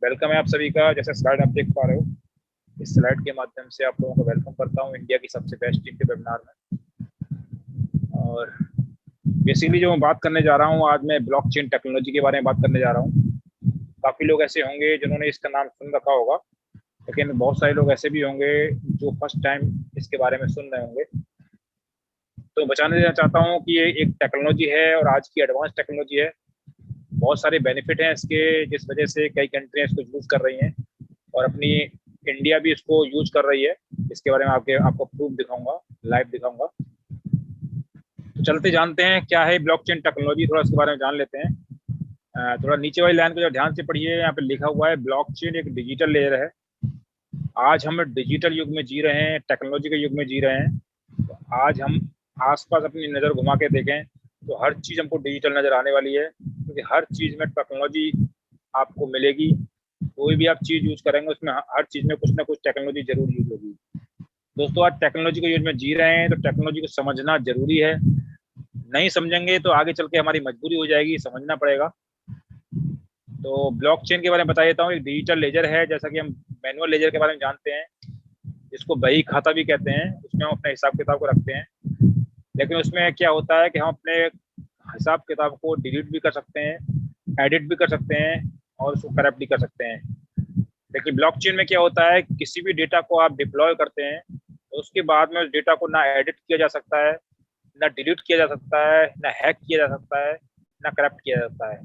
Welcome है आप सभी का। जैसे स्लाइड आप देख पा रहे हो, इस स्लाइड के माध्यम से आप लोगों को वेलकम करता हूं इंडिया की सबसे बेस्ट टीम के वेबिनार में। और बेसिकली जो मैं बात करने जा रहा हूं, आज मैं ब्लॉकचेन टेक्नोलॉजी के बारे में बात करने जा रहा हूं। काफ़ी लोग ऐसे होंगे जिन्होंने इसका नाम सुन रखा होगा, लेकिन बहुत सारे लोग ऐसे भी होंगे जो फर्स्ट टाइम इसके बारे में सुन रहे होंगे। तो बचाने देना चाहता हूँ कि ये एक टेक्नोलॉजी है और आज की एडवांस टेक्नोलॉजी है। बहुत सारे बेनिफिट हैं इसके, जिस वजह से कई कंट्रियाँ इसको यूज़ कर रही हैं और अपनी इंडिया भी इसको यूज कर रही है। इसके बारे में आपको प्रूफ दिखाऊंगा, लाइव दिखाऊंगा। तो चलते जानते हैं क्या है ब्लॉकचेन टेक्नोलॉजी, थोड़ा इसके बारे में जान लेते हैं। थोड़ा नीचे वाली लाइन को जो ध्यान से पढ़िए, यहाँ पे लिखा हुआ है ब्लॉकचेन एक डिजिटल लेयर है। आज हम डिजिटल युग में जी रहे हैं, टेक्नोलॉजी के युग में जी रहे हैं। तो आज हम आसपास अपनी नज़र घुमा के देखें तो हर चीज़ हमको डिजिटल नज़र आने वाली है, क्योंकि हर चीज़ में टेक्नोलॉजी आपको मिलेगी। कोई भी आप चीज़ यूज करेंगे उसमें हर चीज़ में कुछ ना कुछ टेक्नोलॉजी जरूर यूज होगी। दोस्तों, आज टेक्नोलॉजी के युग में जी रहे हैं तो टेक्नोलॉजी को समझना जरूरी है। नहीं समझेंगे तो आगे चल के हमारी मजबूरी हो जाएगी, समझना पड़ेगा। तो ब्लॉकचेन के बारे में बता देता हूँ। एक डिजिटल लेजर है, जैसा कि हम मैनुअल लेजर के बारे में जानते हैं, जिसको बही खाता भी कहते हैं। उसमें हम अपने हिसाब किताब को रखते हैं, लेकिन उसमें क्या होता है कि हम अपने हिसाब किताब को डिलीट भी कर सकते हैं, एडिट भी कर सकते हैं और उसको करप्ट भी कर सकते हैं। लेकिन ब्लॉकचेन में क्या होता है, किसी भी डेटा को आप डिप्लॉय करते हैं तो उसके बाद में उस डेटा को ना एडिट किया जा सकता है, ना डिलीट किया जा सकता है, ना हैक किया जा सकता है, ना करप्ट किया जा सकता है।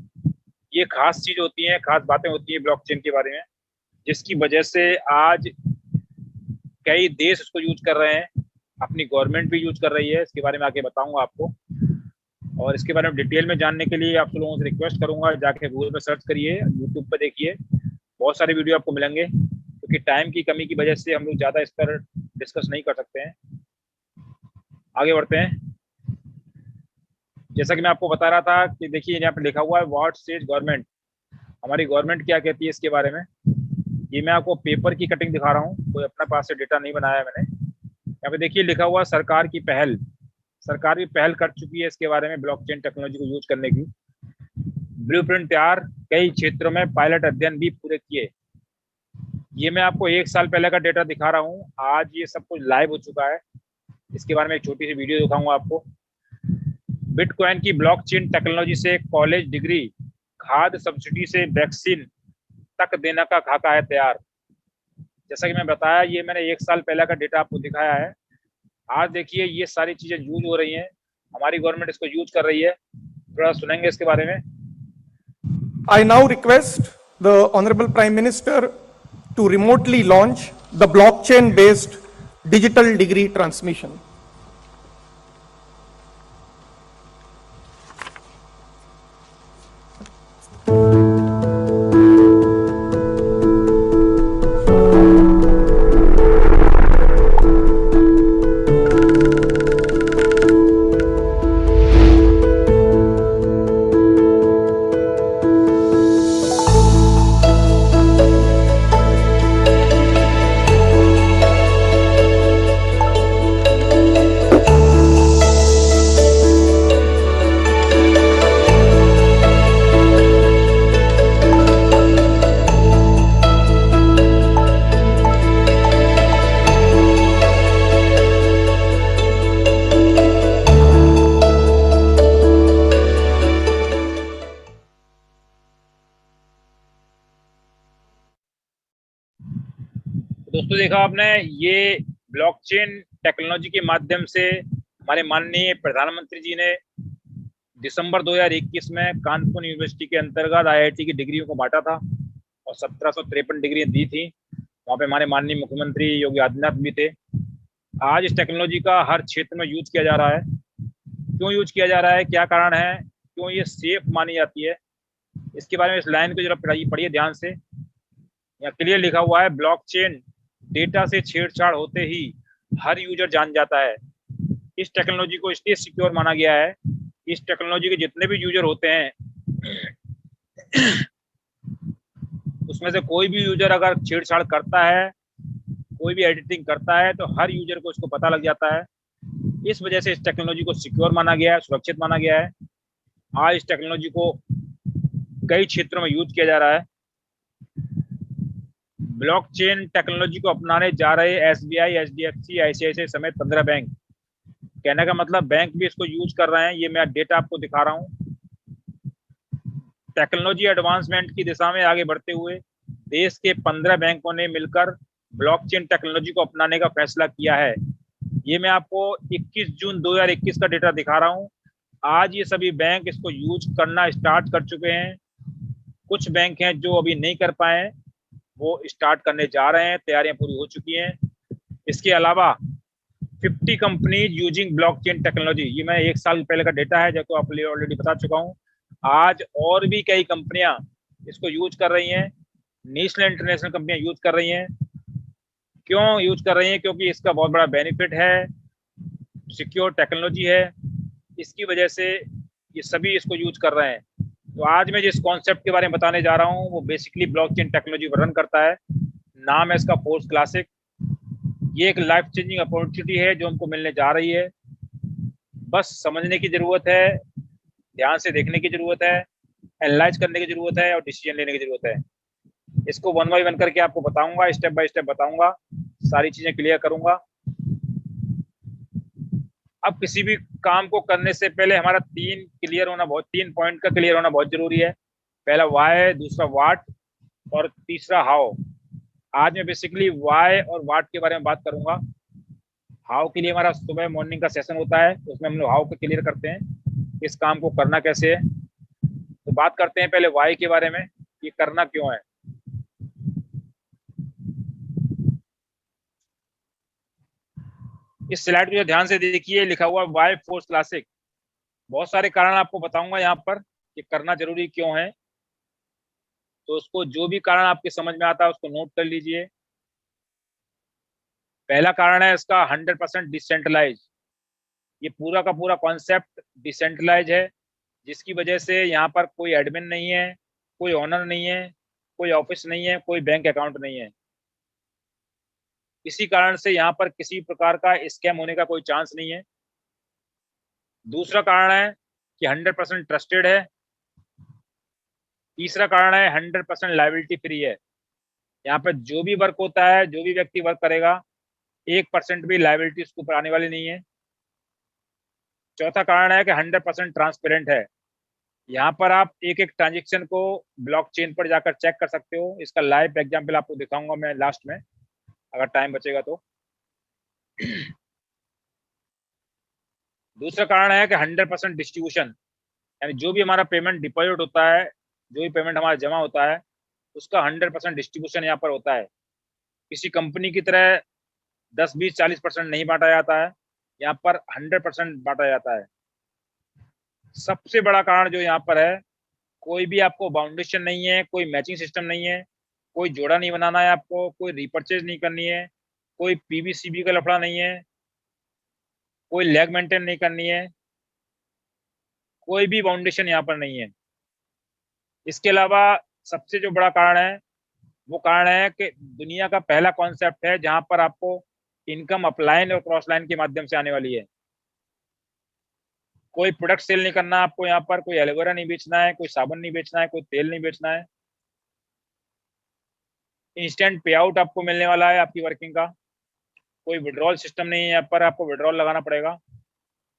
ये खास चीज होती है, खास बातें होती है ब्लॉकचेन के बारे में, जिसकी वजह से आज कई देश इसको यूज कर रहे हैं, अपनी गवर्नमेंट भी यूज कर रही है। इसके बारे में आगे बताऊंगा आपको। और इसके बारे में डिटेल में जानने के लिए आप लोगों से रिक्वेस्ट करूंगा, जाके गूगल पर सर्च करिए, यूट्यूब पर देखिए, बहुत सारे वीडियो आपको मिलेंगे। क्योंकि टाइम की कमी की वजह से हम लोग ज़्यादा इस पर डिस्कस नहीं कर सकते हैं। आगे बढ़ते हैं। जैसा कि मैं आपको बता रहा था कि देखिए यहाँ पे लिखा हुआ है व्हाट सेज गवर्नमेंट। हमारी गवर्नमेंट क्या कहती है इसके बारे में। ये मैं आपको पेपर की कटिंग दिखा रहा हूँ, कोई अपने पास से डेटा नहीं बनाया मैंने। यहाँ पे देखिए लिखा हुआ सरकार की पहल। सरकार भी पहल कर चुकी है इसके बारे में, ब्लॉकचेन टेक्नोलॉजी को यूज करने की। ब्लूप्रिंट तैयार, कई क्षेत्रों में पायलट अध्ययन भी पूरे किए। ये मैं आपको 1 साल पहले का डेटा दिखा रहा हूँ, आज ये सब कुछ लाइव हो चुका है। इसके बारे में एक छोटी सी वीडियो दिखाऊंगा आपको। बिटकॉइन की ब्लॉकचेन टेक्नोलॉजी से कॉलेज डिग्री, खाद्य सब्सिडी से वैक्सीन तक देने का खाका है तैयार। जैसा कि मैं बताया, ये मैंने 1 साल पहले का डेटा आपको दिखाया है। आज देखिए ये सारी चीजें यूज हो रही हैं, हमारी गवर्नमेंट इसको यूज कर रही है। थोड़ा सुनेंगे इसके बारे में। I now request the Honorable Prime Minister to remotely launch the blockchain-based digital degree transmission. दोस्तों, देखा आपने, ये ब्लॉकचेन टेक्नोलॉजी के माध्यम से हमारे माननीय प्रधानमंत्री जी ने दिसंबर 2021 में कानपुर यूनिवर्सिटी के अंतर्गत आईआईटी की डिग्रियों को बांटा था और 1753 डिग्रियां दी थी। वहाँ पे हमारे माननीय मुख्यमंत्री योगी आदित्यनाथ भी थे। आज इस टेक्नोलॉजी का हर क्षेत्र में यूज किया जा रहा है। क्यों यूज किया जा रहा है, क्या कारण है, क्यों ये सेफ मानी जाती है, इसके बारे में इस लाइन को जरा पढ़िए ध्यान से। यहाँ क्लियर लिखा हुआ है ब्लॉकचेन डेटा से छेड़छाड़ होते ही हर यूजर जान जाता है। इस टेक्नोलॉजी को इसलिए सिक्योर माना गया है, इस टेक्नोलॉजी के जितने भी यूजर होते हैं उसमें से कोई भी यूजर अगर छेड़छाड़ करता है, कोई भी एडिटिंग करता है, तो हर यूजर को इसको पता लग जाता है। इस वजह से इस टेक्नोलॉजी को सिक्योर माना गया है, सुरक्षित माना गया है। आज इस टेक्नोलॉजी को कई क्षेत्रों में यूज किया जा रहा है। ब्लॉकचेन टेक्नोलॉजी को अपनाने जा रहे एसबीआई, एचडीएफसी, आईसीआईसीआई समेत 15 बैंक। कहने का मतलब बैंक भी इसको यूज कर रहे हैं। ये मैं डेटा आपको दिखा रहा हूँ। टेक्नोलॉजी एडवांसमेंट की दिशा में आगे बढ़ते हुए देश के 15 बैंकों ने मिलकर ब्लॉकचेन टेक्नोलॉजी को अपनाने का फैसला किया है। ये मैं आपको 21 जून 2021 का डेटा दिखा रहा हूँ। आज ये सभी बैंक इसको यूज करना स्टार्ट कर चुके हैं। कुछ बैंक हैं जो अभी नहीं कर पाए, वो स्टार्ट करने जा रहे हैं, तैयारियां पूरी हो चुकी हैं। इसके अलावा 50 कंपनीज यूजिंग ब्लॉकचेन टेक्नोलॉजी, ये मैं 1 साल पहले का डेटा है जो आपको ऑलरेडी बता चुका हूँ। आज और भी कई कंपनियां इसको यूज कर रही हैं। नेशनल इंटरनेशनल कंपनियां यूज कर रही हैं। क्यों यूज कर रही हैं? क्योंकि इसका बहुत बड़ा बेनिफिट है, सिक्योर टेक्नोलॉजी है, इसकी वजह से ये सभी इसको यूज कर रहे हैं। तो आज मैं जिस कॉन्सेप्ट के बारे में बताने जा रहा हूँ वो बेसिकली ब्लॉकचेन टेक्नोलॉजी पर रन करता है। नाम है इसका फोर्स क्लासिक। ये एक लाइफ चेंजिंग अपॉर्चुनिटी है जो हमको मिलने जा रही है। बस समझने की जरूरत है, ध्यान से देखने की जरूरत है, एनालाइज करने की जरूरत है और डिसीजन लेने की जरूरत है। इसको वन बाय वन करके आपको बताऊंगा, स्टेप बाय स्टेप बताऊंगा, सारी चीजें क्लियर करूंगा। अब किसी भी काम को करने से पहले हमारा तीन पॉइंट का क्लियर होना बहुत जरूरी है। पहला वाई, दूसरा वाट और तीसरा हाउ। आज मैं बेसिकली वाई और वाट के बारे में बात करूंगा। हाउ के लिए हमारा सुबह मॉर्निंग का सेशन होता है, उसमें हम लोग हाउ को क्लियर करते हैं, इस काम को करना कैसे है। तो बात करते हैं पहले वाई के बारे में, ये करना क्यों है। इस स्लाइड को ध्यान से देखिए, लिखा हुआ वाई फोर्स क्लासिक। बहुत सारे कारण आपको बताऊंगा यहाँ पर कि करना जरूरी क्यों है। तो उसको जो भी कारण आपके समझ में आता है उसको नोट कर लीजिए। पहला कारण है इसका 100% डिसेंट्रलाइज। ये पूरा का पूरा कॉन्सेप्ट डिसेंट्रलाइज है, जिसकी वजह से यहाँ पर कोई एडमिन नहीं है, कोई ओनर नहीं है, कोई ऑफिस नहीं है, कोई बैंक अकाउंट नहीं है। इसी कारण से यहाँ पर किसी प्रकार का स्कैम होने का कोई चांस नहीं है। दूसरा कारण है कि 100% ट्रस्टेड है। तीसरा कारण है 100% लाइबिलिटी फ्री है। यहाँ पर जो भी वर्क होता है, जो भी व्यक्ति वर्क करेगा, 1% भी लाइबिलिटी उसके ऊपर आने वाली नहीं है। चौथा कारण है कि 100% ट्रांसपेरेंट है। यहाँ पर आप एक एक ट्रांजेक्शन को ब्लॉकचेन पर जाकर चेक कर सकते हो। इसका लाइव एग्जांपल आपको दिखाऊंगा मैं लास्ट में, अगर टाइम बचेगा तो। दूसरा कारण है कि 100% डिस्ट्रीब्यूशन, यानी जो भी हमारा पेमेंट डिपॉजिट होता है, जो भी पेमेंट हमारा जमा होता है, उसका 100% डिस्ट्रीब्यूशन यहाँ पर होता है। किसी कंपनी की तरह 10, 20, 40% नहीं बांटा जाता है, यहाँ पर 100% बांटा जाता है। सबसे बड़ा कारण जो यहाँ पर है, कोई भी आपको बाउंडेशन नहीं है, कोई मैचिंग सिस्टम नहीं है, कोई जोड़ा नहीं बनाना है आपको, कोई रिपर्चेज नहीं करनी है, कोई पीबीसीबी का लफड़ा नहीं है, कोई लैग मेंटेन नहीं करनी है, कोई भी बाउंडेशन यहाँ पर नहीं है। इसके अलावा सबसे जो बड़ा कारण है वो कारण है कि दुनिया का पहला कॉन्सेप्ट है जहां पर आपको इनकम अपलाइन और क्रॉस लाइन के माध्यम से आने वाली है। कोई प्रोडक्ट सेल नहीं करना आपको, यहाँ पर कोई एलोवेरा नहीं बेचना है, कोई साबुन नहीं बेचना है, कोई तेल नहीं बेचना है। इंस्टेंट पे आउट आपको मिलने वाला है आपकी वर्किंग का। कोई विड्रॉल सिस्टम नहीं है, यहाँ पर आपको विड्रॉल लगाना पड़ेगा।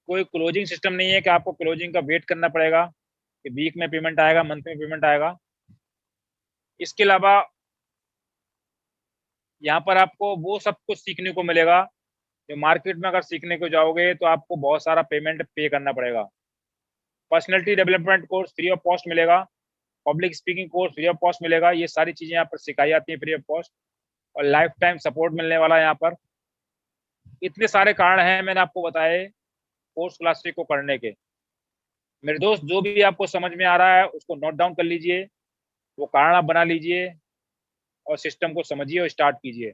कोई क्लोजिंग सिस्टम नहीं है कि आपको क्लोजिंग का वेट करना पड़ेगा कि वीक में पेमेंट आएगा, मंथ में पेमेंट आएगा। इसके अलावा यहाँ पर आपको वो सब कुछ सीखने को मिलेगा जो मार्केट में अगर सीखने को जाओगे तो आपको बहुत सारा पेमेंट पे करना पड़ेगा। Personality development course free of cost मिलेगा, public speaking course free of cost मिलेगा। ये सारी चीजें यहाँ पर सिखाई जाती हैं फ्री ऑफ कॉस्ट, और लाइफ टाइम सपोर्ट मिलने वाला है यहाँ पर। इतने सारे कारण हैं मैंने आपको बताए कोर्स क्लासिक को करने के। मेरे दोस्त, जो भी आपको समझ में आ रहा है उसको नोट डाउन कर लीजिए, वो कारण आप बना लीजिए और सिस्टम को समझिए और स्टार्ट कीजिए।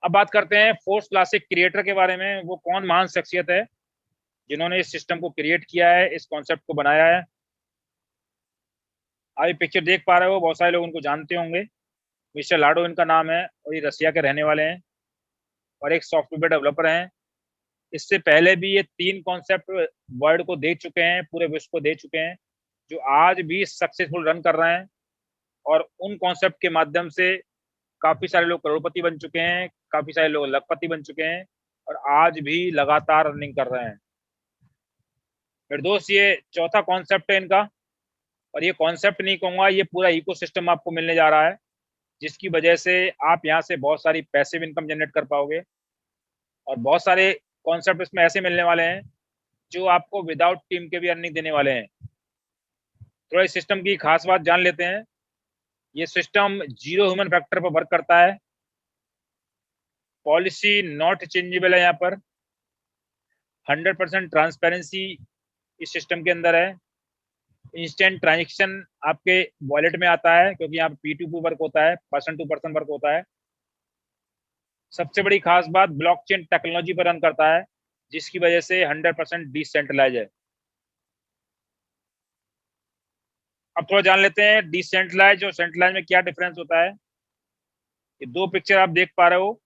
अब बात करते हैं फोर्स क्लासिक क्रिएटर के बारे में। वो कौन महान शख्सियत है जिन्होंने इस सिस्टम को क्रिएट किया है, इस कॉन्सेप्ट को बनाया है। अभी पिक्चर देख पा रहे हो, बहुत सारे लोग उनको जानते होंगे। मिस्टर लाडो इनका नाम है और ये रसिया के रहने वाले हैं और एक सॉफ्टवेयर डेवलपर हैं। इससे पहले भी ये 3 कॉन्सेप्ट वर्ल्ड को दे चुके हैं, पूरे विश्व को दे चुके हैं, जो आज भी सक्सेसफुल रन कर रहे हैं। और उन कॉन्सेप्ट के माध्यम से काफी सारे लोग करोड़पति बन चुके हैं, काफी सारे लोग लखपति बन चुके हैं और आज भी लगातार अर्निंग कर रहे हैं। फिर दोस्त ये चौथा कॉन्सेप्ट है इनका, और ये कॉन्सेप्ट नहीं कहूंगा, ये पूरा इकोसिस्टम आपको मिलने जा रहा है, जिसकी वजह से आप यहाँ से बहुत सारी पैसिव इनकम जनरेट कर पाओगे। और बहुत सारे कॉन्सेप्ट इसमें ऐसे मिलने वाले हैं जो आपको विदाउट टीम के भी अर्निंग देने वाले हैं। थोड़ा इस सिस्टम की खास बात जान लेते हैं। ये सिस्टम जीरो ह्यूमन फैक्टर पर वर्क करता है। पॉलिसी नॉट चेंजेबल है, यहाँ पर 100% ट्रांसपेरेंसी इस सिस्टम के अंदर है। इंस्टेंट ट्रांजेक्शन आपके वॉलेट में आता है, क्योंकि यहाँ पे P2P वर्क होता है, पर्सन टू पर्सन वर्क होता है। सबसे बड़ी खास बात, ब्लॉकचेन टेक्नोलॉजी पर रन करता है, जिसकी वजह से 100% डिसेंट्रलाइज है। अब थोड़ा जान लेते हैं डिसेंट्रलाइज और सेंट्रलाइज में क्या डिफरेंस होता है। ये दो पिक्चर आप देख पा रहे हो,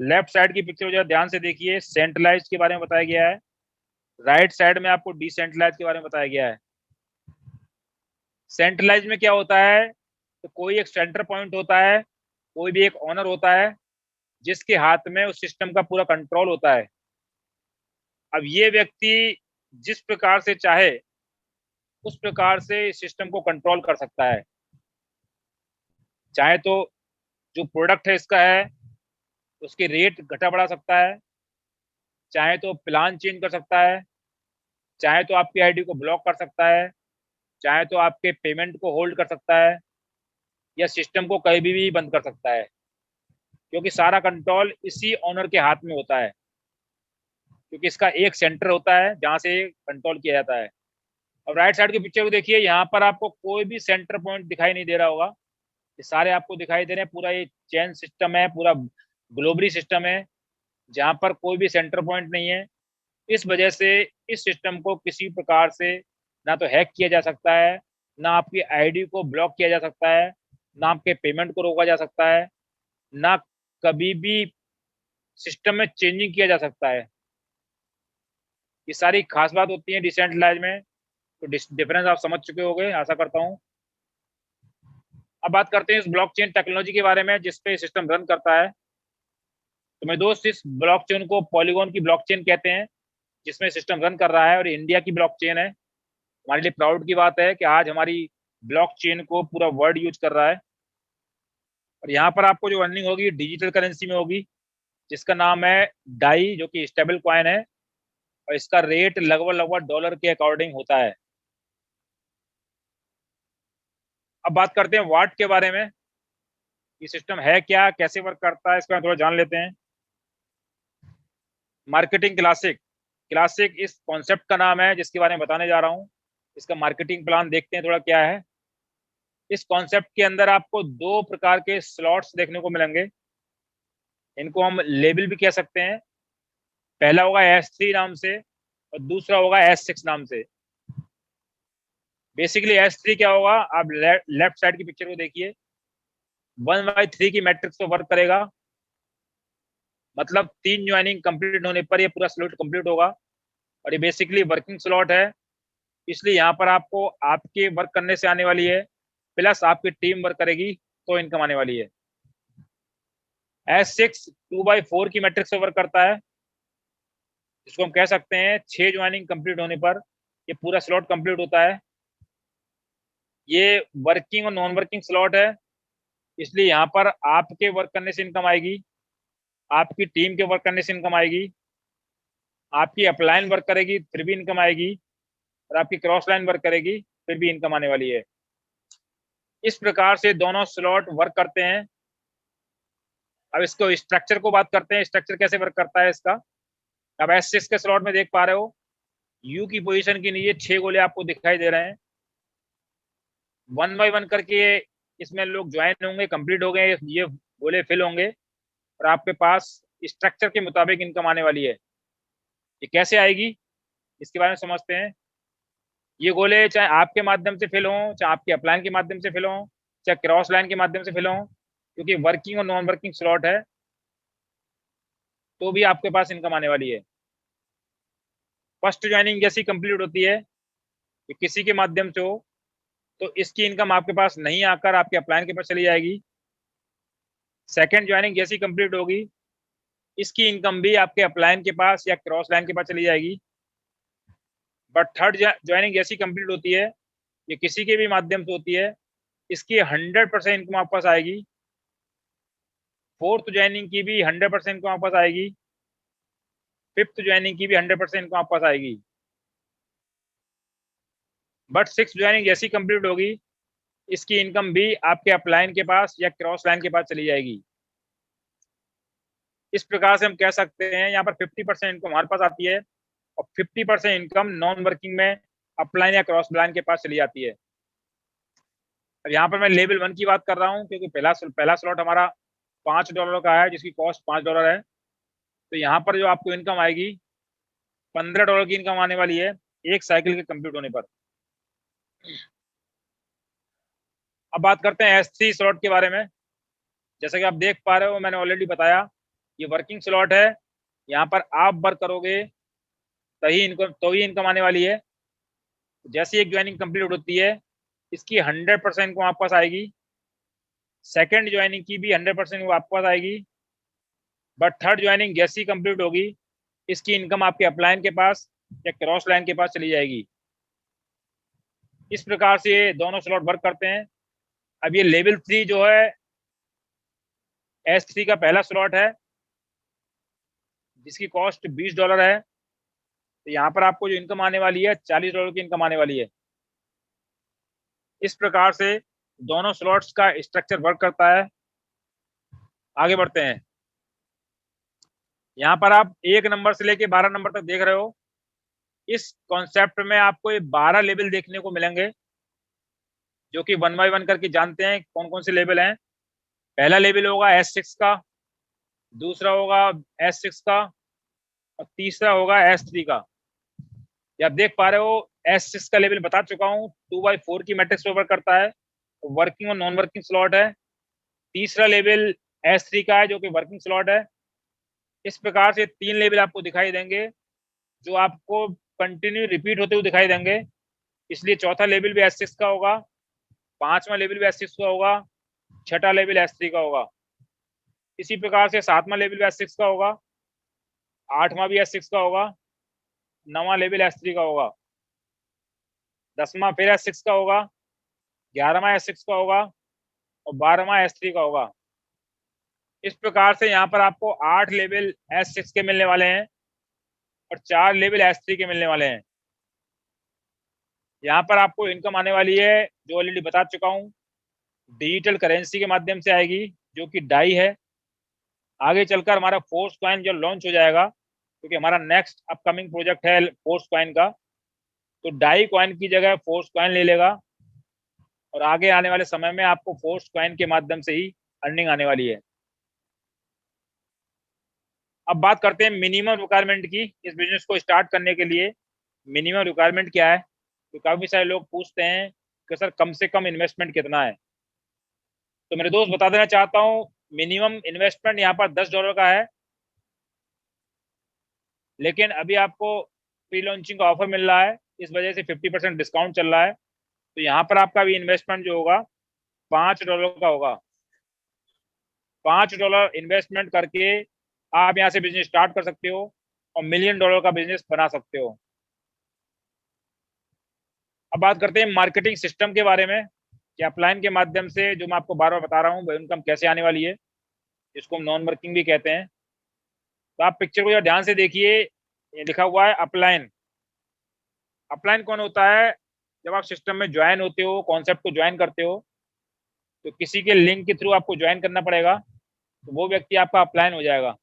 लेफ्ट साइड की पिक्चर जरा ध्यान से देखिए, सेंट्रलाइज के बारे में बताया गया है। राइट साइड में आपको डिसेंट्रलाइज के बारे में बताया गया है। सेंट्रलाइज में क्या होता है, तो कोई एक सेंटर पॉइंट होता है, कोई भी एक ओनर होता है जिसके हाथ में उस सिस्टम का पूरा कंट्रोल होता है। अब ये व्यक्ति जिस प्रकार से चाहे उस प्रकार से सिस्टम को कंट्रोल कर सकता है। चाहे तो जो प्रोडक्ट है इसका है उसके रेट घटा बढ़ा सकता है, चाहे तो प्लान चेंज कर सकता है, चाहे तो आपकी आईडी को ब्लॉक कर सकता है, चाहे तो आपके पेमेंट को होल्ड कर सकता है, या सिस्टम को कहीं भी बंद कर सकता है, क्योंकि सारा कंट्रोल इसी ओनर के हाथ में होता है, क्योंकि इसका एक सेंटर होता है जहां से कंट्रोल किया जाता है। अब राइट साइड की पिक्चर को देखिए, यहाँ पर आपको कोई भी सेंटर पॉइंट दिखाई नहीं दे रहा होगा, ये सारे आपको दिखाई दे रहे हैं। पूरा ये चेन सिस्टम है, पूरा ग्लोबली सिस्टम है, जहां पर कोई भी सेंटर पॉइंट नहीं है। इस वजह से इस सिस्टम को किसी प्रकार से ना तो हैक किया जा सकता है, ना आपकी आईडी को ब्लॉक किया जा सकता है, ना आपके पेमेंट को रोका जा सकता है, ना कभी भी सिस्टम में चेंजिंग किया जा सकता है। ये सारी खास बात होती है डिसेंट्रलाइज में। तो डिफरेंस आप समझ चुके होंगे, आशा करता हूँ। अब बात करते हैं इस ब्लॉकचेन टेक्नोलॉजी के बारे में जिसपे सिस्टम रन करता है। तो मेरे दोस्त, इस ब्लॉकचेन को पॉलीगॉन की ब्लॉकचेन कहते हैं, जिसमें सिस्टम रन कर रहा है, और इंडिया की ब्लॉकचेन है। हमारे लिए प्राउड की बात है कि आज हमारी ब्लॉकचेन को पूरा वर्ल्ड यूज कर रहा है। और यहाँ पर आपको जो अर्निंग होगी डिजिटल करेंसी में होगी, जिसका नाम है डाई, जो कि स्टेबल कॉइन है, और इसका रेट लगभग लगभग डॉलर के अकॉर्डिंग होता है। अब बात करते हैं वाट के बारे में, ये सिस्टम है क्या, कैसे वर्क करता है, इसका थोड़ा जान लेते हैं। मार्केटिंग क्लासिक, क्लासिक इस कॉन्सेप्ट का नाम है जिसके बारे में बताने जा रहा हूँ। इसका मार्केटिंग प्लान देखते हैं थोड़ा क्या है। इस कॉन्सेप्ट के अंदर आपको दो प्रकार के स्लॉट्स देखने को मिलेंगे, इनको हम लेबल भी कह सकते हैं। पहला होगा S3 नाम से और दूसरा होगा S6 नाम से। बेसिकली S3 क्या होगा, आप लेफ्ट साइड की पिक्चर को देखिए, 1/3 की मैट्रिक्स पे वर्क करेगा, मतलब 3 ज्वाइनिंग कंप्लीट होने पर ये पूरा स्लॉट कंप्लीट होगा। और ये बेसिकली वर्किंग स्लॉट है, इसलिए यहाँ पर आपको आपके वर्क करने से आने वाली है, प्लस आपकी टीम वर्क करेगी तो इनकम आने वाली है। S6 2/4 की मैट्रिक्स पे वर्क करता है, जिसको हम कह सकते हैं 6 ज्वाइनिंग कंप्लीट होने पर ये पूरा स्लॉट कंप्लीट होता है। ये वर्किंग और नॉन वर्किंग स्लॉट है, इसलिए यहाँ पर आपके वर्क करने से इनकम आएगी, आपकी टीम के वर्क करने से इनकम आएगी, आपकी अपलाइन वर्क करेगी फिर भी इनकम आएगी, और आपकी क्रॉस लाइन वर्क करेगी फिर भी इनकम आने वाली है। इस प्रकार से दोनों स्लॉट वर्क करते हैं। अब इसको स्ट्रक्चर को बात करते हैं, स्ट्रक्चर कैसे वर्क करता है इसका। अब S6 के स्लॉट में देख पा रहे हो, यू की पोजीशन के नीचे 6 गोले आपको दिखाई दे रहे हैं। 1 बाय 1 करके इसमें लोग ज्वाइन होंगे, कंप्लीट हो गए, ये गोले फिल होंगे और आपके पास स्ट्रक्चर के मुताबिक इनकम आने वाली है। ये कैसे आएगी इसके बारे में समझते हैं। ये गोले चाहे आपके माध्यम से फिल हो, चाहे आपके अपलाइन के माध्यम से फिल हो, चाहे क्रॉस लाइन के माध्यम से फिल हो, क्योंकि वर्किंग और नॉन वर्किंग स्लॉट है, तो भी आपके पास इनकम आने वाली है। फर्स्ट ज्वाइनिंग जैसी कंप्लीट होती है कि किसी के माध्यम से हो, तो इसकी इनकम आपके पास नहीं आकर आपके अपलाइन के पास चली जाएगी। सेकंड ज्वाइनिंग जैसी कंप्लीट होगी, इसकी इनकम भी आपके अपलाइन के पास या क्रॉस लाइन के पास चली जाएगी। बट थर्ड ज्वाइनिंग जैसी कंप्लीट होती है, ये किसी के भी माध्यम से होती है, इसकी 100% इनकम आपके पास आएगी। फोर्थ ज्वाइनिंग की भी 100% इनकम आपके पास आएगी। फिफ्थ ज्वाइनिंग की भी 100% इनकम आपके पास आएगी। बट सिक्स ज्वाइनिंग जैसी कंप्लीट होगी, इसकी इनकम भी आपके अपलाइन के पास या क्रॉस लाइन के पास चली जाएगी। इस प्रकार से हम कह सकते हैं यहाँ पर 50% इनकम हमारे पास आती है और 50% इनकम नॉन वर्किंग में अपलाइन या क्रॉस लाइन के पास चली जाती है। अब यहाँ पर मैं लेवल 1 की बात कर रहा हूँ, क्योंकि पहला स्लॉट हमारा $5 का है, जिसकी कॉस्ट $5 है। तो यहाँ पर जो आपको इनकम आएगी, $15 की इनकम आने वाली है एक साइकिल के कंप्लीट होने पर। अब बात करते हैं S3 स्लॉट के बारे में। जैसा कि आप देख पा रहे हो, मैंने ऑलरेडी बताया, ये वर्किंग स्लॉट है। यहाँ पर आप वर्क करोगे तो ही इनकम आने वाली है। जैसे एक ज्वाइनिंग कंप्लीट होती है, इसकी 100% इनकम आपके पास आएगी। सेकंड ज्वाइनिंग की भी 100% आपके पास आएगी। बट थर्ड ज्वाइनिंग जैसी कंप्लीट होगी, इसकी इनकम आपके अपलाइन के पास या क्रॉस लाइन के पास चली जाएगी। इस प्रकार से ये दोनों स्लॉट वर्क करते हैं। अब ये लेवल 3 जो है, S3 का पहला स्लॉट है, जिसकी कॉस्ट $20 है। तो यहाँ पर आपको जो इनकम आने वाली है, $40 की इनकम आने वाली है। इस प्रकार से दोनों स्लॉट्स का स्ट्रक्चर वर्क करता है। आगे बढ़ते हैं। यहाँ पर आप 1 नंबर से लेके 12 नंबर तक देख रहे हो। इस कॉन्सेप्ट में आपको ये 12 लेवल देखने को मिलेंगे, जो कि 1 बाय 1 करके जानते हैं कौन कौन से लेवल हैं। पहला लेवल होगा S6 का, दूसरा होगा S6 का, और तीसरा होगा S3 का। ये आप देख पा रहे हो, S6 का लेवल बता चुका हूँ, 2/4 की मैट्रिक्स पे वर्क करता है, वर्किंग और नॉन वर्किंग स्लॉट है। तीसरा लेवल S3 का है, जो कि वर्किंग स्लॉट है। इस प्रकार से 3 लेवल आपको दिखाई देंगे, जो आपको कंटिन्यू रिपीट होते हुए दिखाई देंगे। इसलिए चौथा लेवल भी S6 का होगा, पांचवा लेवल भी S6 का होगा, छठा लेवल S3 का होगा। इसी प्रकार से सातवां लेवल भी S6 का होगा, आठवां भी S6 का होगा, नवा लेवल S3 का होगा, 10वां फिर S6 का होगा, 11वां S6 का होगा, और 12वां S3 का होगा। इस प्रकार से यहाँ पर आपको 8 लेवल S6 के मिलने वाले हैं और 4 लेवल S3 के मिलने वाले हैं। यहाँ पर आपको इनकम आने वाली है, जो ऑलरेडी बता चुका हूँ, डिजिटल करेंसी के माध्यम से आएगी, जो कि डाई है। आगे चलकर हमारा फोर्स कॉइन जो लॉन्च हो जाएगा, क्योंकि हमारा नेक्स्ट अपकमिंग प्रोजेक्ट है फोर्स कॉइन का, तो डाई कॉइन की जगह फोर्स कॉइन ले लेगा। और आगे आने वाले समय में आपको फोर्स कॉइन के माध्यम से ही अर्निंग आने वाली है। अब बात करते हैं मिनिमम रिक्वायरमेंट की। इस बिजनेस को स्टार्ट करने के लिए मिनिमम रिक्वायरमेंट क्या है? तो काफी सारे लोग पूछते हैं कि सर कम से कम इन्वेस्टमेंट कितना है। तो मेरे दोस्त बता देना चाहता हूँ, मिनिमम इन्वेस्टमेंट यहाँ पर $10 का है। लेकिन अभी आपको प्री लॉन्चिंग का ऑफर मिल रहा है, इस वजह से 50% डिस्काउंट चल रहा है। तो यहाँ पर आपका भी इन्वेस्टमेंट जो होगा $5 का होगा। $5 इन्वेस्टमेंट करके आप यहाँ से बिजनेस स्टार्ट कर सकते हो और $1 मिलियन का बिजनेस बना सकते हो। अब बात करते हैं मार्केटिंग सिस्टम के बारे में, कि अपलाइन के माध्यम से, जो मैं आपको बार बार बता रहा हूँ, इनकम कैसे आने वाली है, जिसको हम नॉन वर्किंग भी कहते हैं। तो आप पिक्चर को जरा ध्यान से देखिए, ये लिखा हुआ है अपलाइन। अपलाइन कौन होता है? जब आप सिस्टम में ज्वाइन होते हो, कॉन्सेप्ट को ज्वाइन करते हो, तो किसी के लिंक के थ्रू आपको ज्वाइन करना पड़ेगा, तो वो व्यक्ति आपका अपलाइन हो जाएगा।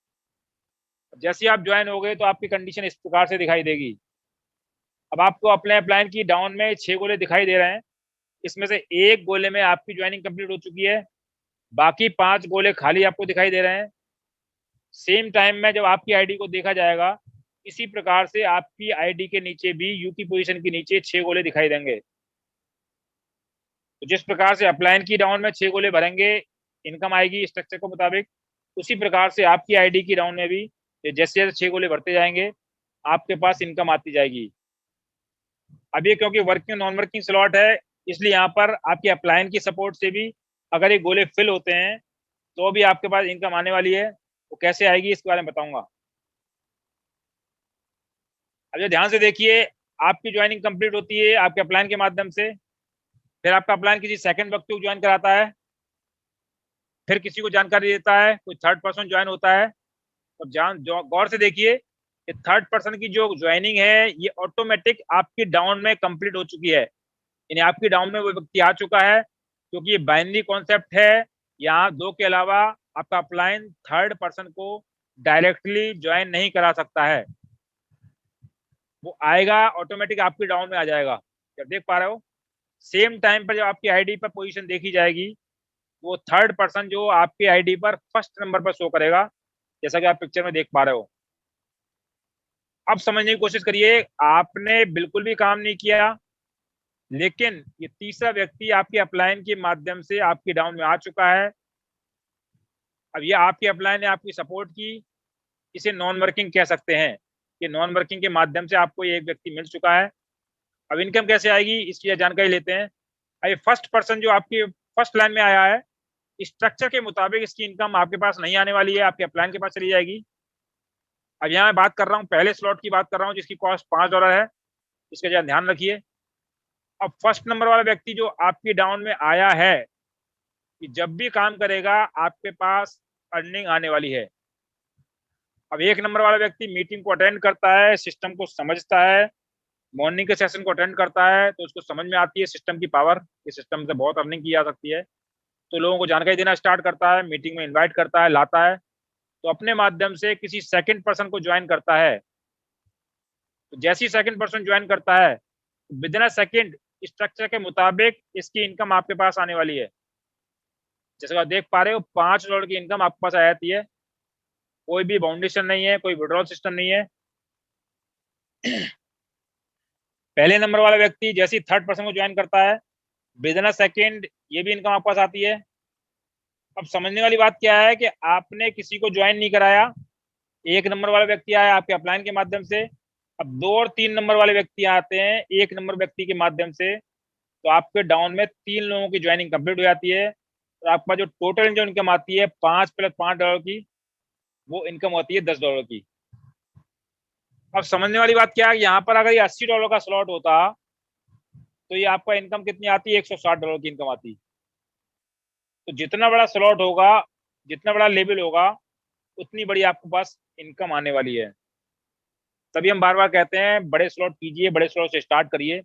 जैसे ही आप ज्वाइन हो गए, तो आपकी कंडीशन इस प्रकार से दिखाई देगी। अब आपको अपने अपलाइन की डाउन में 6 गोले दिखाई दे रहे हैं। इसमें से एक गोले में आपकी ज्वाइनिंग कंप्लीट हो चुकी है, बाकी 5 गोले खाली आपको दिखाई दे रहे हैं। सेम टाइम में जब आपकी आईडी को देखा जाएगा, इसी प्रकार से आपकी आईडी के नीचे भी यू की पोजीशन के नीचे 6 गोले दिखाई देंगे। तो जिस प्रकार से अपलाइन की डाउन में 6 गोले भरेंगे, इनकम आएगी स्ट्रक्चर के मुताबिक, उसी प्रकार से आपकी आईडी की डाउन में भी जैसे जैसे 6 गोले भरते जाएंगे, आपके पास इनकम आती जाएगी। अब ये क्योंकि वर्किंग नॉन वर्किंग स्लॉट है, इसलिए यहाँ पर आपके अपलायन की सपोर्ट से भी अगर ये गोले फिल होते हैं तो भी आपके पास इनकम आने वाली है। वो कैसे आएगी इसके बारे में बताऊंगा। अब ये ध्यान से देखिए, आपकी ज्वाइनिंग कंप्लीट होती है आपके अपलायन के माध्यम से, फिर आपका अपलायन किसी सेकंड व्यक्ति को ज्वाइन कराता है, फिर किसी को जानकारी देता है, कोई थर्ड पर्सन ज्वाइन होता है। और गौर से देखिए, ये थर्ड पर्सन की जो ज्वाइनिंग है ये ऑटोमेटिक आपकी डाउन में कंप्लीट हो चुकी है, यानी आपकी डाउन में वो व्यक्ति आ चुका है, क्योंकि ये बाइनरी कॉन्सेप्ट है। यहाँ दो के अलावा आपका अपलायन थर्ड पर्सन को डायरेक्टली ज्वाइन नहीं करा सकता है, वो आएगा ऑटोमेटिक आपकी डाउन में आ जाएगा। जब देख पा रहे हो, सेम टाइम पर जब आपकी आईडी पर पोजीशन देखी जाएगी, वो थर्ड पर्सन जो आपकी आईडी पर फर्स्ट नंबर पर शो करेगा, जैसा कि आप पिक्चर में देख पा रहे हो। अब समझने की कोशिश करिए, आपने बिल्कुल भी काम नहीं किया, लेकिन ये तीसरा व्यक्ति आपके अपलायन के माध्यम से आपकी डाउन में आ चुका है। अब ये आपके अपलायन ने आपकी सपोर्ट की, इसे नॉन वर्किंग कह सकते हैं कि नॉन वर्किंग के माध्यम से आपको ये एक व्यक्ति मिल चुका है। अब इनकम कैसे आएगी इसकी जानकारी लेते हैं। अब फर्स्ट पर्सन जो आपकी फर्स्ट लाइन में आया है, स्ट्रक्चर के मुताबिक इसकी इनकम आपके पास नहीं आने वाली है, आपके अपलायन के पास चली जाएगी। अब यहाँ मैं बात कर रहा हूँ पहले स्लॉट की बात कर रहा हूँ जिसकी कॉस्ट $5 है, इसका ध्यान रखिए। अब फर्स्ट नंबर वाला व्यक्ति जो आपकी डाउन में आया है, कि जब भी काम करेगा आपके पास अर्निंग आने वाली है। अब एक नंबर वाला व्यक्ति मीटिंग को अटेंड करता है, सिस्टम को समझता है, मॉर्निंग के सेशन को अटेंड करता है, तो उसको समझ में आती है सिस्टम की पावर, इस सिस्टम से बहुत अर्निंग की जा सकती है। तो लोगों को जानकारी देना स्टार्ट करता है, मीटिंग में इन्वाइट करता है, लाता है, तो अपने माध्यम से किसी सेकंड पर्सन को ज्वाइन करता है। तो जैसे ही सेकंड पर्सन ज्वाइन करता है, with in a second structure के मुताबिक इसकी इनकम आपके पास आने वाली है। जैसे आप देख पा रहे हो, $5 की इनकम आपके पास आ जाती है, कोई भी बाउंडेशन नहीं है, कोई विड्रॉल सिस्टम नहीं है। पहले नंबर वाला व्यक्ति जैसे ही थर्ड पर्सन को ज्वाइन करता है, विद इन अ सेकंड ये भी इनकम आपके पास आती है। अब समझने वाली बात क्या है कि आपने किसी को ज्वाइन नहीं कराया, एक नंबर वाला व्यक्ति आया आपके अपलायन के माध्यम से, अब 2 और 3 नंबर वाले व्यक्ति आते हैं एक नंबर व्यक्ति के माध्यम से, तो आपके डाउन में 3 लोगों की ज्वाइनिंग कंप्लीट हो जाती है। तो आपका जो टोटल जो इनकम आती है 5 + $5 की, वो इनकम होती है $10 की। अब समझने वाली बात क्या है, यहाँ पर अगर ये $80 का स्लॉट होता तो ये आपका इनकम कितनी आती है, $160 की इनकम आती। तो जितना बड़ा स्लॉट होगा, जितना बड़ा लेवल होगा, उतनी बड़ी आपके पास इनकम आने वाली है। तभी हम बार बार कहते हैं बड़े स्लॉट कीजिए, बड़े स्लॉट से स्टार्ट करिए,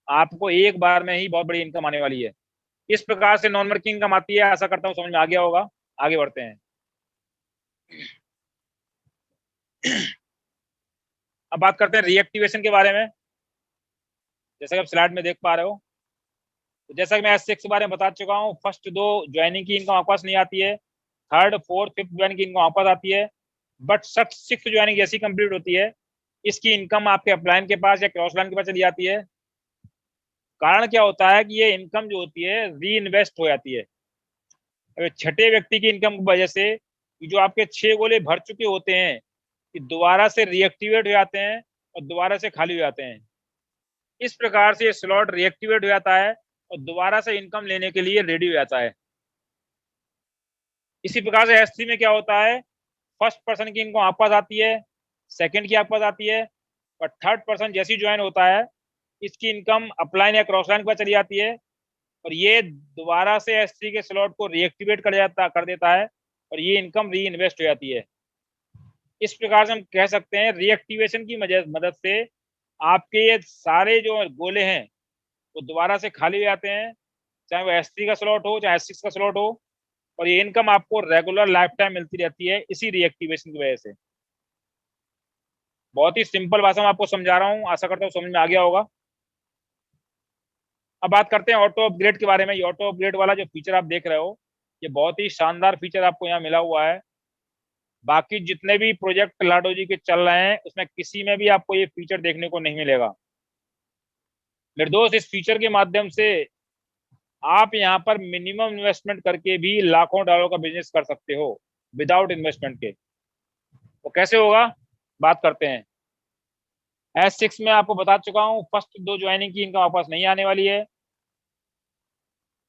आपको एक बार में ही बहुत बड़ी इनकम आने वाली है। इस प्रकार से नॉन वर्किंग इनकम आती है। आशा करता हूँ समझ में आ गया होगा। आगे बढ़ते हैं। अब बात करते हैं रीएक्टिवेशन के बारे में। जैसा कि आप स्लाइड में देख पा रहे हो, तो जैसा कि मैं S6 के बारे में बता चुका हूँ, फर्स्ट 2 ज्वाइनिंग की इनकम आपके पास नहीं आती है, थर्ड, फोर्थ, फिफ्थ ज्वाइनिंग की इनकम आपके पास आती है, बट सिक्स ज्वाइनिंग जैसी कंप्लीट होती है, इसकी इनकम आपके अपलाइन के पास या क्रॉस लाइन के पास चली जाती है। कारण क्या होता है कि ये इनकम जो होती है री इन्वेस्ट हो जाती है। अगर छठे व्यक्ति की इनकम की वजह से जो आपके 6 गोले भर चुके होते हैं, कि दोबारा से रीएक्टिवेट हो जाते हैं और दोबारा से खाली हो जाते हैं। इस प्रकार से स्लॉट रीएक्टिवेट हो जाता है और दोबारा से इनकम लेने के लिए रेडी हो जाता है। इसी प्रकार से S3 में क्या होता है, फर्स्ट पर्सन की इनकम आपके पास आती है, सेकंड की आपके पास आती है, और थर्ड पर्सन जैसे ही ज्वाइन होता है इसकी इनकम अपलाइन या क्रॉस लाइन पर चली जाती है, और ये दोबारा से S3 के स्लॉट को रीएक्टिवेट कर देता है और ये इनकम री इन्वेस्ट हो जाती है। इस प्रकार से हम कह सकते हैं रीएक्टिवेशन की मदद से आपके ये सारे जो गोले हैं वो दोबारा से खाली हो जाते हैं, चाहे वो S3 का स्लॉट हो चाहे S6 का स्लॉट हो, और ये इनकम आपको रेगुलर लाइफ टाइम मिलती रहती है इसी रीएक्टिवेशन की वजह से। बहुत ही सिंपल भाषा में आपको समझा रहा हूँ, आशा करता हूँ समझ में आ गया होगा। अब बात करते हैं ऑटो अपग्रेड के बारे में। ये ऑटो अपग्रेड वाला जो फीचर आप देख रहे हो, ये बहुत ही शानदार फीचर आपको यहाँ मिला हुआ है। बाकी जितने भी प्रोजेक्ट लाडोजी के चल रहे हैं उसमें किसी में भी आपको ये फीचर देखने को नहीं मिलेगा। मेरे दोस्त, इस फीचर के माध्यम से आप यहाँ पर मिनिमम इन्वेस्टमेंट करके भी लाखों डॉलर का बिजनेस कर सकते हो विदाउट इन्वेस्टमेंट के। वो कैसे होगा, बात करते हैं। S6 में आपको बता चुका हूँ, फर्स्ट 2 ज्वाइनिंग की इनकम आपके पास नहीं आने वाली है,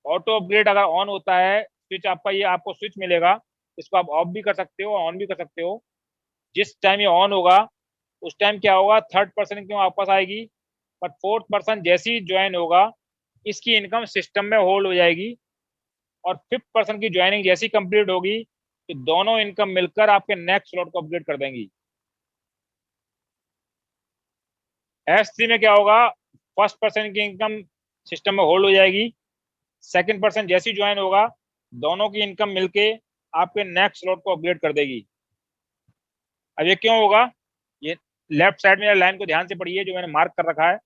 ऑटो अपग्रेड अगर ऑन होता है, स्विच आपका, ये आपको स्विच मिलेगा, इसको आप ऑफ भी कर सकते हो, ऑन भी कर सकते हो। जिस टाइम ये ऑन होगा उस टाइम क्या होगा, थर्ड पर्सन की वापस आएगी, पर फोर्थ पर्सन जैसे ही ज्वाइन होगा इसकी इनकम सिस्टम में होल्ड हो जाएगी, और फिफ्थ पर्सन की ज्वाइनिंग जैसी कंप्लीट होगी तो दोनों इनकम मिलकर आपके नेक्स्ट स्लॉट को अपग्रेड कर देंगी। S3 में क्या होगा, फर्स्ट पर्सन की इनकम सिस्टम में होल्ड हो जाएगी, सेकंड पर्सन जैसी ज्वाइन होगा दोनों की इनकम मिलके आपके नेक्स्ट स्लॉट को अपग्रेड कर देगी। अब ये क्यों होगा, ये लेफ्ट साइड में लाइन को ध्यान से पढ़िए जो मैंने मार्क कर रखा है।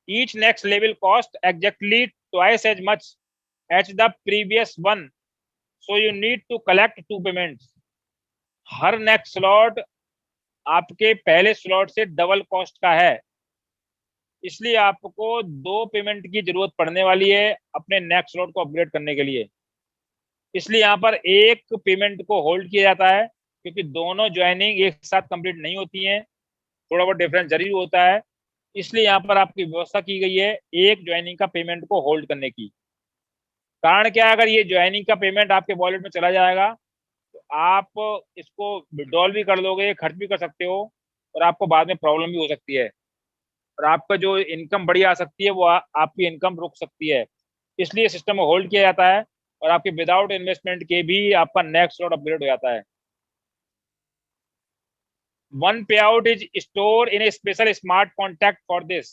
Each next level cost exactly twice as much as the previous one, so you need to collect two payments. हर नेक्स्ट स्लॉट आपके पहले स्लॉट से डबल कॉस्ट का है, इसलिए आपको दो पेमेंट की जरूरत पड़ने वाली है अपने नेक्स्ट स्लॉट को अपग्रेड करने के लिए। इसलिए यहाँ पर एक पेमेंट को होल्ड किया जाता है, क्योंकि दोनों ज्वाइनिंग एक साथ कंप्लीट नहीं होती हैं, थोड़ा बहुत डिफरेंस जरूर होता है। इसलिए यहाँ पर आपकी व्यवस्था की गई है एक ज्वाइनिंग का पेमेंट को होल्ड करने की। कारण क्या है, अगर ये ज्वाइनिंग का पेमेंट आपके वॉलेट में चला जाएगा तो आप इसको विड्रॉल भी कर लोगे, खर्च भी कर सकते हो, और आपको बाद में प्रॉब्लम भी हो सकती है, और आपका जो इनकम बड़ी आ सकती है वो आपकी इनकम रुक सकती है। इसलिए सिस्टम में होल्ड किया जाता है, और आपके विदाउट इन्वेस्टमेंट के भी आपका नेक्स्ट स्लॉट अपग्रेड हो जाता है। One payout is store in a special smart contract for this,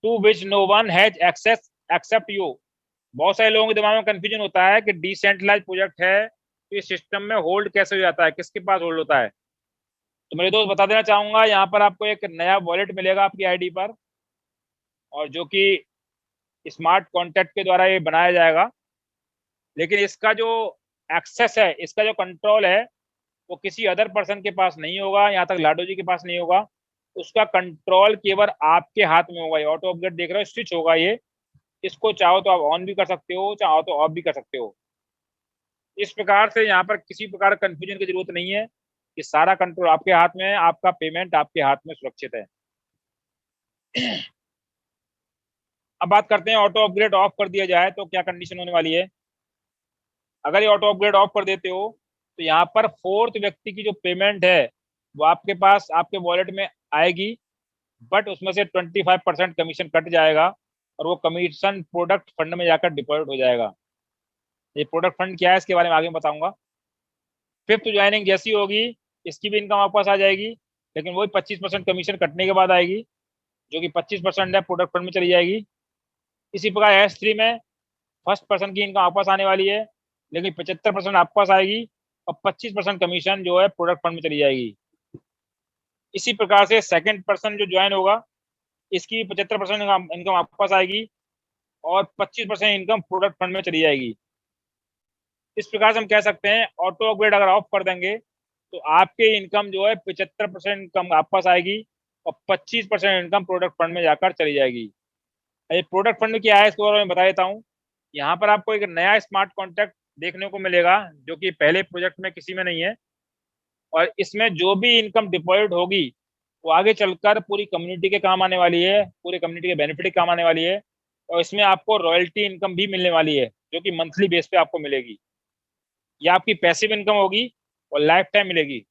to which no one has access except you. बहुत सारे लोगों के दिमाग में कंफ्यूजन होता है कि डिसेंट्रलाइज प्रोजेक्ट है तो ये सिस्टम में होल्ड कैसे हो जाता है, किसके पास होल्ड होता है। तो मेरे दोस्त बता देना चाहूंगा, यहाँ पर आपको एक नया वॉलेट मिलेगा आपकी आईडी पर, और जो कि स्मार्ट कॉन्टैक्ट के द्वारा ये बनाया जाएगा, लेकिन इसका जो एक्सेस है, इसका जो कंट्रोल है वो किसी अदर पर्सन के पास नहीं होगा, यहाँ तक लाडो जी के पास नहीं होगा। उसका कंट्रोल केवल आपके हाथ में होगा। ये ऑटो अपग्रेड देख रहे हो, स्विच होगा ये, इसको चाहो तो आप ऑन भी कर सकते हो, चाहो तो ऑफ भी कर सकते हो। इस प्रकार से यहाँ पर किसी प्रकार कंफ्यूजन की जरूरत नहीं है, कि सारा कंट्रोल आपके हाथ में है, आपका पेमेंट आपके हाथ में सुरक्षित है। अब बात करते हैं ऑटो अपग्रेड ऑफ कर दिया जाए तो क्या कंडीशन होने वाली है। अगर ये ऑटो अपग्रेड ऑफ कर देते हो तो यहाँ पर फोर्थ व्यक्ति की जो पेमेंट है वो आपके पास आपके वॉलेट में आएगी, बट उसमें से 25% कमीशन कट जाएगा, और वो कमीशन प्रोडक्ट फंड में जाकर डिपॉजिट हो जाएगा। ये प्रोडक्ट फंड क्या है इसके बारे में आगे बताऊंगा। फिफ्थ ज्वाइनिंग जैसी होगी इसकी भी इनकम वापस आ जाएगी, लेकिन वही 25% कमीशन कटने के बाद आएगी, जो कि 25% है प्रोडक्ट फंड में चली जाएगी। इसी प्रकार S3 में फर्स्ट पर्सन की इनकम वापस आने वाली है, लेकिन 75% आपके पास आएगी, और 25% कमीशन जो है प्रोडक्ट फंड में चली जाएगी। इसी प्रकार से सेकंड पर्सन जो ज्वाइन होगा इसकी 75% इनकम आपके पास आएगी, और 25% इनकम प्रोडक्ट फंड में चली जाएगी। इस प्रकार से हम कह सकते हैं ऑटो अपग्रेड अगर ऑफ कर देंगे तो आपके इनकम जो है 75% इनकम आपके पास आएगी, और 25% इनकम प्रोडक्ट फंड में जाकर चली जाएगी। ये प्रोडक्ट फंड क्या है इसके बारे में बता देता हूँ। यहाँ पर आपको एक नया स्मार्ट कॉन्ट्रैक्ट देखने को मिलेगा जो कि पहले प्रोजेक्ट में किसी में नहीं है, और इसमें जो भी इनकम डिपॉजिट होगी वो आगे चलकर पूरी कम्युनिटी के काम आने वाली है, पूरी कम्युनिटी के बेनिफिट के काम आने वाली है, और इसमें आपको रॉयल्टी इनकम भी मिलने वाली है जो कि मंथली बेस पे आपको मिलेगी। ये आपकी पैसिव इनकम होगी और लाइफ टाइम मिलेगी।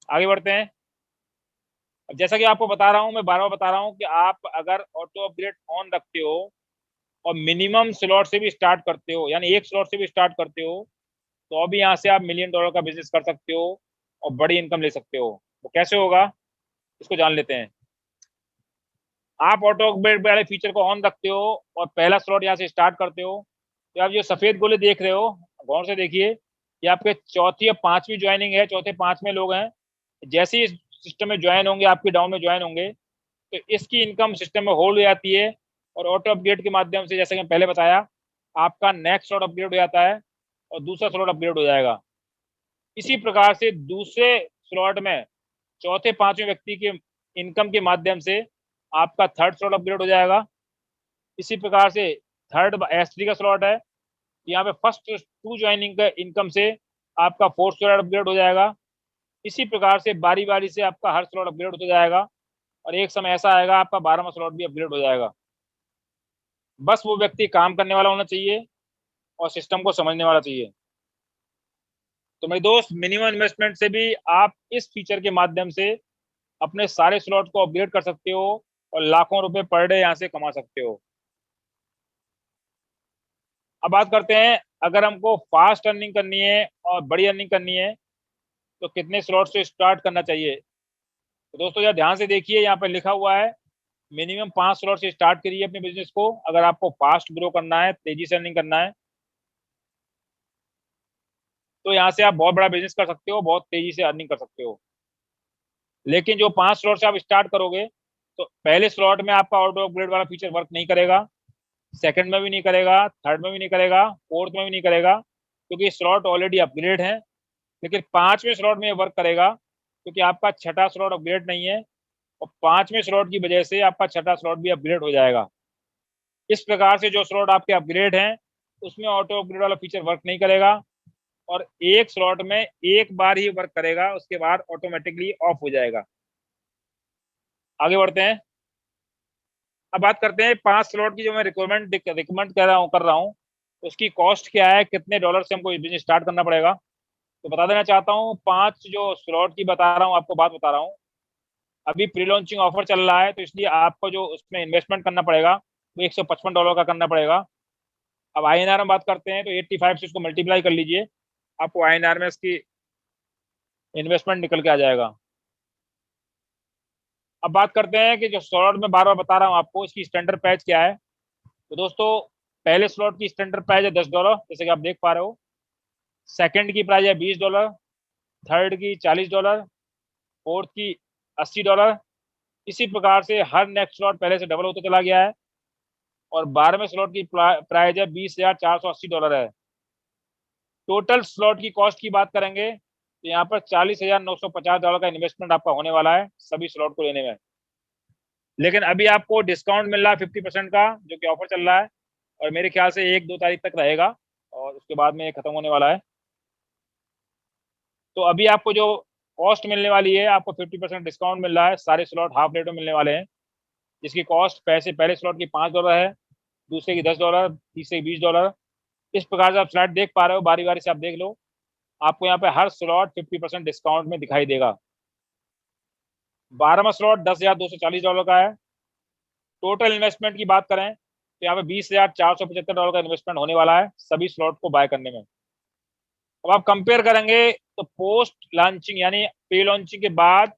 आगे बढ़ते हैं। अब जैसा कि आपको बता रहा हूँ, मैं बार बार बता रहा हूँ कि आप अगर ऑटो अपग्रेड ऑन रखते हो और मिनिमम स्लॉट से भी स्टार्ट करते हो, यानी एक स्लॉट से भी स्टार्ट करते हो, तो अभी यहाँ से आप $1 मिलियन का बिजनेस कर सकते हो और बड़ी इनकम ले सकते हो। वो कैसे होगा इसको जान लेते हैं। आप ऑटो अपग्रेड वाले फीचर को ऑन रखते हो और पहला स्लॉट यहाँ से स्टार्ट करते हो, तो आप जो सफेद गोले देख रहे हो गौर से देखिए, ये आपके चौथी या पांचवी ज्वाइनिंग है, चौथे पांचवें लोग हैं। जैसे ही सिस्टम में ज्वाइन होंगे, आपके डाउन में ज्वाइन होंगे, तो इसकी इनकम सिस्टम में होल्ड हो जाती है, और ऑटो अपग्रेड के माध्यम से जैसे कि पहले बताया आपका नेक्स्ट स्लॉट अपग्रेड हो जाता है और दूसरा स्लॉट अपग्रेड हो जाएगा। इसी प्रकार से दूसरे स्लॉट में चौथे पांचवें व्यक्ति के इनकम के माध्यम से आपका थर्ड स्लॉट अपग्रेड हो जाएगा। इसी प्रकार से थर्ड S3 का स्लॉट है, यहाँ पे फर्स्ट 2 ज्वाइनिंग का इनकम से आपका फोर्थ स्लॉट अपग्रेड हो जाएगा। इसी प्रकार से बारी बारी से आपका हर स्लॉट अपग्रेड होता जाएगा, और एक समय ऐसा आएगा आपका 12वां स्लॉट भी अपग्रेड हो जाएगा। बस वो व्यक्ति काम करने वाला होना चाहिए और सिस्टम को समझने वाला चाहिए। तो मेरे दोस्त, मिनिमम इन्वेस्टमेंट से भी आप इस फीचर के माध्यम से अपने सारे स्लॉट को अपग्रेड कर सकते हो और लाखों रुपए पर डे यहाँ से कमा सकते हो। अब बात करते हैं, अगर हमको फास्ट अर्निंग करनी है और बड़ी अर्निंग करनी है तो कितने स्लॉट से स्टार्ट करना चाहिए। तो दोस्तों यार ध्यान से देखिए, यहाँ पर लिखा हुआ है मिनिमम 5 स्लॉट से स्टार्ट करिए अपने बिजनेस को, अगर आपको फास्ट ग्रो करना है, तेजी से अर्निंग करना है। तो यहाँ से आप बहुत बड़ा बिजनेस कर सकते हो, बहुत तेजी से अर्निंग कर सकते हो। लेकिन जो 5 स्लॉट से आप स्टार्ट करोगे तो पहले स्लॉट में आपका ऑटो अपग्रेड वाला फीचर वर्क नहीं करेगा, सेकंड में भी नहीं करेगा, थर्ड में भी नहीं करेगा, फोर्थ में भी नहीं करेगा, क्योंकि स्लॉट ऑलरेडी अपग्रेड है। लेकिन 5वें स्लॉट में वर्क करेगा, क्योंकि आपका छठा स्लॉट अपग्रेड नहीं है और 5वें स्लॉट की वजह से आपका छठा स्लॉट भी अपग्रेड हो जाएगा। इस प्रकार से जो स्लॉट आपके अपग्रेड हैं उसमें ऑटो अपग्रेड वाला फीचर वर्क नहीं करेगा और एक स्लॉट में एक बार ही वर्क करेगा, उसके बाद ऑटोमेटिकली ऑफ हो जाएगा। आगे बढ़ते हैं। अब बात करते हैं 5 स्लॉट की जो मैं रिकमेंड कर रहा हूँ उसकी कॉस्ट क्या है, कितने डॉलर से हमको बिजनेस स्टार्ट करना पड़ेगा। तो बता देना चाहता हूँ, 5 जो स्लॉट की बता रहा हूँ आपको बात बता रहा हूँ, अभी प्री लॉन्चिंग ऑफर चल रहा है, तो इसलिए आपको जो उसमें इन्वेस्टमेंट करना पड़ेगा वो $155 का करना पड़ेगा। अब INR में बात करते हैं तो 85 से इसको मल्टीप्लाई कर लीजिए, आपको INR में इसकी इन्वेस्टमेंट निकल के आ जाएगा। अब बात करते हैं कि जो स्लॉट में बार बार बता रहा हूँ आपको, इसकी स्टैंडर्ड प्राइस क्या है। तो दोस्तों पहले स्लॉट की स्टैंडर्ड प्राइस है $10, जैसे कि आप देख पा रहे हो। सेकंड की प्राइस है $20, थर्ड की $40, फोर्थ की $80। इसी प्रकार से हर नेक्स्ट स्लॉट पहले से डबल होता चला गया है और 12वें स्लॉट की प्राइस है $20,480 है। टोटल स्लॉट की कॉस्ट की बात करेंगे तो यहाँ पर $40,950 का इन्वेस्टमेंट आपका होने वाला है सभी स्लॉट को लेने में। लेकिन अभी आपको डिस्काउंट मिल रहा है 50% का, जो कि ऑफर चल रहा है और मेरे ख्याल से 1-2 तारीख तक रहेगा और उसके बाद में ये खत्म होने वाला है। तो अभी आपको जो कॉस्ट मिलने वाली है, आपको 50% डिस्काउंट मिल रहा है, सारे स्लॉट हाफ रेट में मिलने वाले हैं, जिसकी कॉस्ट पैसे पहले स्लॉट की $5 है, दूसरे की $10, तीसरे की $20। इस प्रकार से आप स्लाइड देख पा रहे हो, बारी बारी से आप देख लो, आपको यहाँ पे हर स्लॉट 50% डिस्काउंट में दिखाई देगा। 12वां स्लॉट $10,240 का है। टोटल इन्वेस्टमेंट की बात करें तो यहाँ पे $20,475 का इन्वेस्टमेंट होने वाला है सभी स्लॉट को बाय करने में। अब आप कंपेयर करेंगे तो पोस्ट लॉन्चिंग यानी प्री लॉन्चिंग के बाद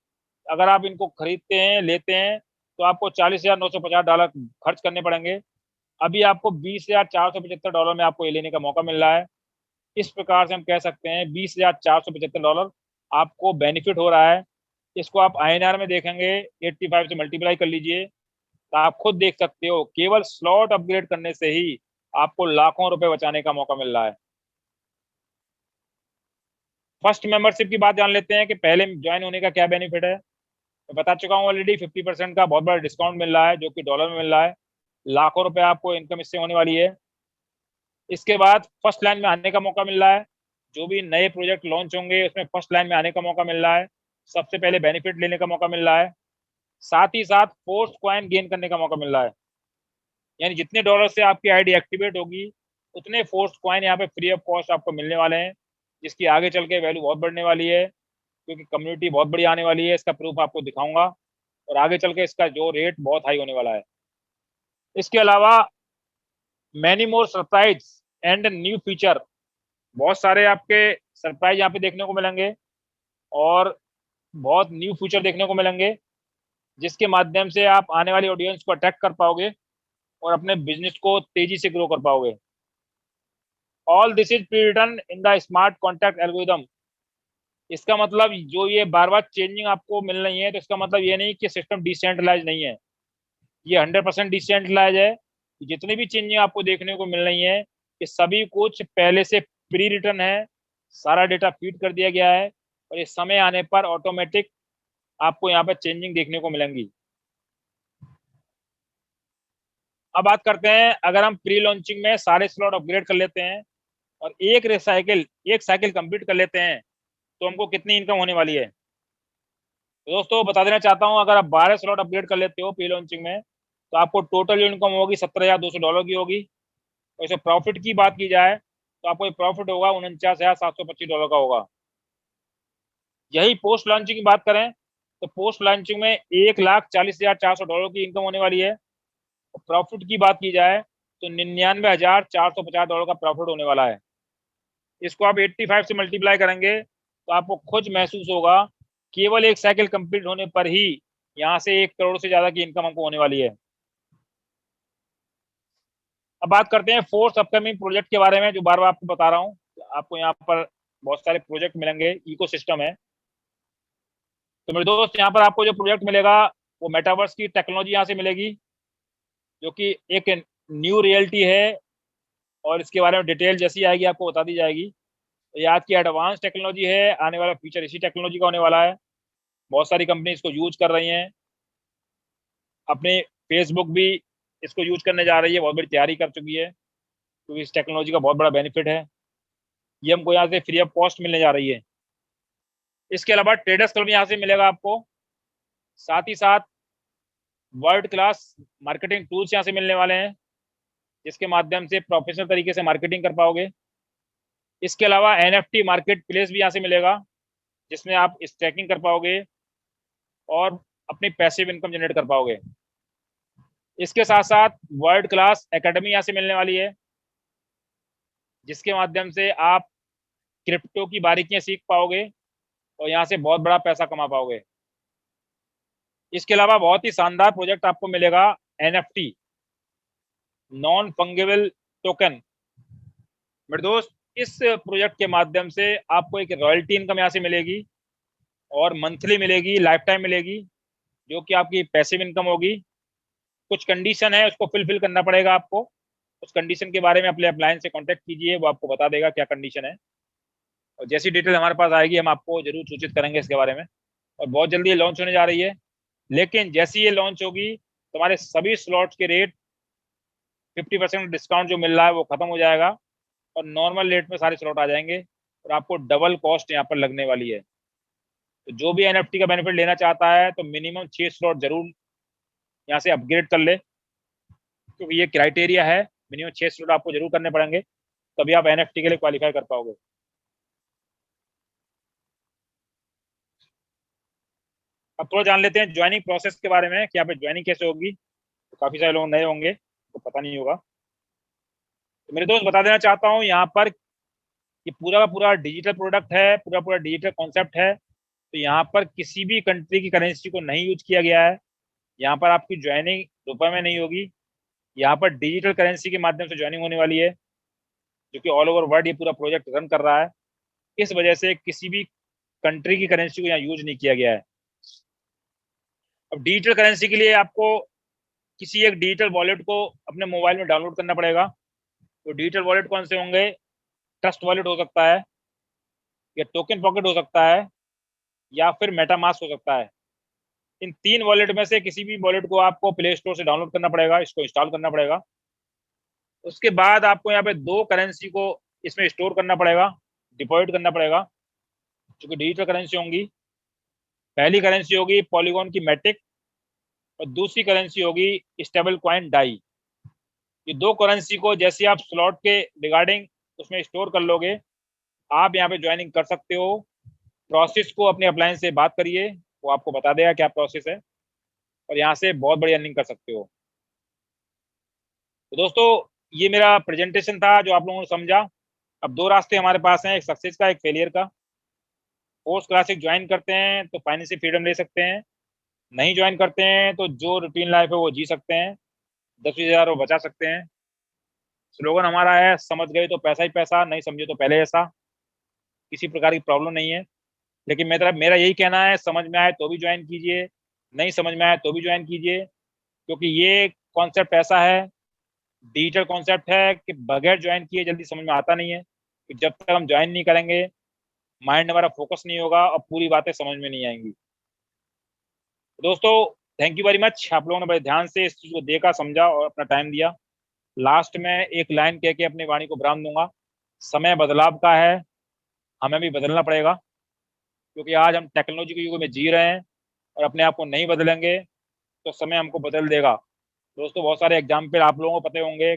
अगर आप इनको खरीदते हैं, लेते हैं, तो आपको $40,950 खर्च करने पड़ेंगे। अभी आपको $20,475 में आपको ये लेने का मौका मिल रहा है। इस प्रकार से हम कह सकते हैं $20,475 आपको बेनिफिट हो रहा है। इसको आप INR में देखेंगे, 85 से मल्टीप्लाई कर लीजिए तो आप खुद देख सकते हो, केवल स्लॉट अपग्रेड करने से ही आपको लाखों रुपए बचाने का मौका मिल रहा है। फर्स्ट मेंबरशिप की बात जान लेते हैं कि पहले ज्वाइन होने का क्या बेनिफिट है। मैं बता चुका हूँ ऑलरेडी, 50% का बहुत बड़ा डिस्काउंट मिल रहा है जो कि डॉलर में मिल रहा है, लाखों रुपए आपको इनकम इससे होने वाली है। इसके बाद फर्स्ट लाइन में आने का मौका मिल रहा है, जो भी नए प्रोजेक्ट लॉन्च होंगे उसमें फर्स्ट लाइन में आने का मौका मिल रहा है, सबसे पहले बेनिफिट लेने का मौका मिल रहा है। साथ ही साथ फोर्स कॉइन गेन करने का मौका मिल रहा है, यानी जितने डॉलर से आपकी आईडी एक्टिवेट होगी उतने फोर्स कॉइन यहाँ पे फ्री ऑफ कॉस्ट आपको मिलने वाले हैं, जिसकी आगे चल के वैल्यू बहुत बढ़ने वाली है, क्योंकि कम्युनिटी बहुत बड़ी आने वाली है। इसका प्रूफ आपको दिखाऊंगा और आगे चल के इसका जो रेट बहुत हाई होने वाला है। इसके अलावा many more surprise and new feature, बहुत सारे आपके सरप्राइज यहाँ पे देखने को मिलेंगे और बहुत न्यू फीचर देखने को मिलेंगे, जिसके माध्यम से आप आने वाली ऑडियंस को अट्रैक्ट कर पाओगे और अपने बिजनेस को तेजी से ग्रो कर पाओगे। All this is pre written in the smart contract algorithm. इसका मतलब जो ये बार बार चेंजिंग आपको मिल रही है, तो इसका मतलब ये नहीं कि सिस्टम डिसेंट्रलाइज नहीं है, ये 100% डिसेंट्रलाइज है। जितनी भी चेंजिंग आपको देखने को मिल रही है ये सभी कुछ पहले से प्री रिटन है, सारा डेटा फीड कर दिया गया है और ये समय आने पर ऑटोमेटिक आपको यहाँ पर चेंजिंग देखने को मिलेंगी। अब बात करते हैं, अगर हम प्री लॉन्चिंग में सारे स्लॉट अपग्रेड कर लेते हैं और एक साइकिल कंप्लीट कर लेते हैं तो हमको कितनी इनकम होने वाली है। तो दोस्तों बता देना चाहता हूं, अगर आप 12 स्लॉट अपग्रेड कर लेते हो प्री लॉन्चिंग में तो आपको टोटल जो इनकम होगी $17,200 की होगी। और इसे प्रॉफिट की बात की जाए तो आपको प्रॉफिट होगा $49,725 का होगा। यही पोस्ट लॉन्चिंग की बात करें तो पोस्ट लॉन्चिंग में $1,40,400 की इनकम होने वाली है। और प्रॉफिट की बात की जाए तो $99,450 का प्रॉफिट होने वाला है। इसको आप 85 से मल्टीप्लाई करेंगे तो आपको खुद महसूस होगा केवल एक साइकिल कंप्लीट होने पर ही यहाँ से 1 करोड़ से ज्यादा की इनकम हमको होने वाली है। अब बात करते हैं फोर्थ अपकमिंग प्रोजेक्ट के बारे में, जो बार बार आपको बता रहा हूँ। आपको यहाँ पर बहुत सारे प्रोजेक्ट मिलेंगे, इकोसिस्टम है। तो मेरे दोस्त, यहाँ पर आपको जो प्रोजेक्ट मिलेगा वो मेटावर्स की टेक्नोलॉजी यहाँ से मिलेगी, जो कि एक न्यू रियलिटी है। और इसके बारे में डिटेल जैसी आएगी आपको बता दी जाएगी। तो ये आज की एडवांस टेक्नोलॉजी है, आने वाला फ्यूचर इसी टेक्नोलॉजी का होने वाला है। बहुत सारी कंपनी इसको यूज कर रही हैं। अपने फेसबुक भी इसको यूज करने जा रही है, बहुत बड़ी तैयारी कर चुकी है, क्योंकि इस टेक्नोलॉजी का बहुत बड़ा बेनिफिट है। ये हमको यहाँ से फ्री ऑफ कॉस्ट मिलने जा रही है। इसके अलावा ट्रेडर्स क्लब यहाँ से मिलेगा आपको। साथ ही साथ वर्ल्ड क्लास मार्केटिंग टूल्स यहाँ से मिलने वाले हैं, जिसके माध्यम से प्रोफेशनल तरीके से मार्केटिंग कर पाओगे। इसके अलावा NFT मार्केट प्लेस भी यहाँ से मिलेगा, जिसमें आप स्टैकिंग कर पाओगे और अपनी पैसिव इनकम जनरेट कर पाओगे। इसके साथ साथ वर्ल्ड क्लास एकेडमी यहाँ से मिलने वाली है, जिसके माध्यम से आप क्रिप्टो की बारीकियां सीख पाओगे और यहाँ से बहुत बड़ा पैसा कमा पाओगे। इसके अलावा बहुत ही शानदार प्रोजेक्ट आपको मिलेगा, NFT नॉन फंगेबल टोकन। मेरे दोस्त, इस प्रोजेक्ट के माध्यम से आपको एक रॉयल्टी इनकम यहाँ से मिलेगी और मंथली मिलेगी, लाइफ टाइम मिलेगी, जो कि आपकी पैसिव इनकम होगी। कुछ कंडीशन है, उसको फिल करना पड़ेगा आपको। उस कंडीशन के बारे में अपने अपलायंस से कांटेक्ट कीजिए, वो आपको बता देगा क्या कंडीशन है। और जैसी डिटेल हमारे पास आएगी हम आपको जरूर सूचित करेंगे इसके बारे में। और बहुत जल्दी ये लॉन्च होने जा रही है। लेकिन जैसी ये लॉन्च होगी तुम्हारे सभी स्लॉट्स के रेट 50% डिस्काउंट जो मिल रहा है वो खत्म हो जाएगा और नॉर्मल रेट में सारे स्लॉट आ जाएंगे और आपको डबल कॉस्ट यहाँ पर लगने वाली है। तो जो भी NFT का बेनिफिट लेना चाहता है तो मिनिमम 6 स्लॉट जरूर यहाँ से अपग्रेड कर ले, क्योंकि ये क्राइटेरिया है। मिनिमम 6 स्लॉट आपको जरूर करने पड़ेंगे, तभी आप NFT के लिए क्वालिफाई कर पाओगे। अब थोड़ा जान लेते हैं ज्वाइनिंग प्रोसेस के बारे में कि यहाँ पे ज्वाइनिंग कैसे होगी। तो काफी सारे लोग नए होंगे तो पता नहीं होगा। तो मेरे दोस्त, बता देना चाहता हूँ यहाँ पर ये पूरा का पूरा डिजिटल प्रोडक्ट है, पूरा पूरा डिजिटल कॉन्सेप्ट है। तो यहाँ पर किसी भी कंट्री की करेंसी को नहीं यूज किया गया है। यहाँ पर आपकी ज्वाइनिंग रुपए में नहीं होगी, यहाँ पर डिजिटल करेंसी के माध्यम से ज्वाइनिंग होने वाली है, जो कि ऑल ओवर वर्ल्ड ये पूरा प्रोजेक्ट रन कर रहा है। इस वजह से किसी भी कंट्री की करेंसी को यहाँ यूज नहीं किया गया है। अब डिजिटल करेंसी के लिए आपको किसी एक डिजिटल वॉलेट को अपने मोबाइल में डाउनलोड करना पड़ेगा। तो डिजिटल वॉलेट कौन से होंगे? ट्रस्ट वॉलेट हो सकता है, या टोकन पॉकेट हो सकता है, या फिर मेटामास्क हो सकता है। इन 3 वॉलेट में से किसी भी वॉलेट को आपको प्ले स्टोर से डाउनलोड करना पड़ेगा, इसको इंस्टॉल करना पड़ेगा। उसके बाद आपको यहाँ पे 2 करेंसी को इसमें स्टोर करना पड़ेगा, डिपॉजिट करना पड़ेगा, जो कि डिजिटल करेंसी होंगी। पहली करेंसी होगी पॉलीगॉन की मैटिक और दूसरी करेंसी होगी स्टेबल कॉइन डाई। ये 2 करेंसी को जैसे आप स्लॉट के रिगार्डिंग उसमें स्टोर कर लोगे, आप यहाँ पे ज्वाइनिंग कर सकते हो। प्रोसेस को अपने अप्लायंस से बात करिए, वो आपको बता देगा क्या प्रोसेस है, और यहाँ से बहुत बड़ी अर्निंग कर सकते हो। तो दोस्तों, ये मेरा प्रेजेंटेशन था जो आप लोगों ने समझा। अब 2 रास्ते हमारे पास हैं, एक सक्सेस का, एक फेलियर का। पोस्ट क्लासिक ज्वाइन करते हैं तो फाइनेंशियल फ्रीडम ले सकते हैं, नहीं ज्वाइन करते हैं तो जो रूटीन लाइफ है वो जी सकते हैं, 10-20 हज़ार वो बचा सकते हैं। स्लोगन हमारा है, समझ गए तो पैसा ही पैसा, नहीं समझे तो पहले ऐसा। किसी प्रकार की प्रॉब्लम नहीं है। लेकिन मेरा यही कहना है, समझ में आए तो भी ज्वाइन कीजिए, नहीं समझ में आए तो भी ज्वाइन कीजिए, क्योंकि ये कॉन्सेप्ट ऐसा है, डिजिटल कॉन्सेप्ट है कि बगैर ज्वाइन किए जल्दी समझ में आता नहीं है। कि जब तक हम ज्वाइन नहीं करेंगे, माइंड हमारा फोकस नहीं होगा और पूरी बातें समझ में नहीं आएंगी। दोस्तों, थैंक यू वेरी मच। आप लोगों ने बड़े ध्यान से इस चीज को देखा, समझा और अपना टाइम दिया। लास्ट में एक लाइन कह के अपनी वाणी को विराम दूंगा। समय बदलाव का है, हमें भी बदलना पड़ेगा, क्योंकि आज हम टेक्नोलॉजी के युग में जी रहे हैं और अपने आप को नहीं बदलेंगे तो समय हमको बदल देगा। दोस्तों बहुत सारे एग्जाम्पल आप लोगों को पते होंगे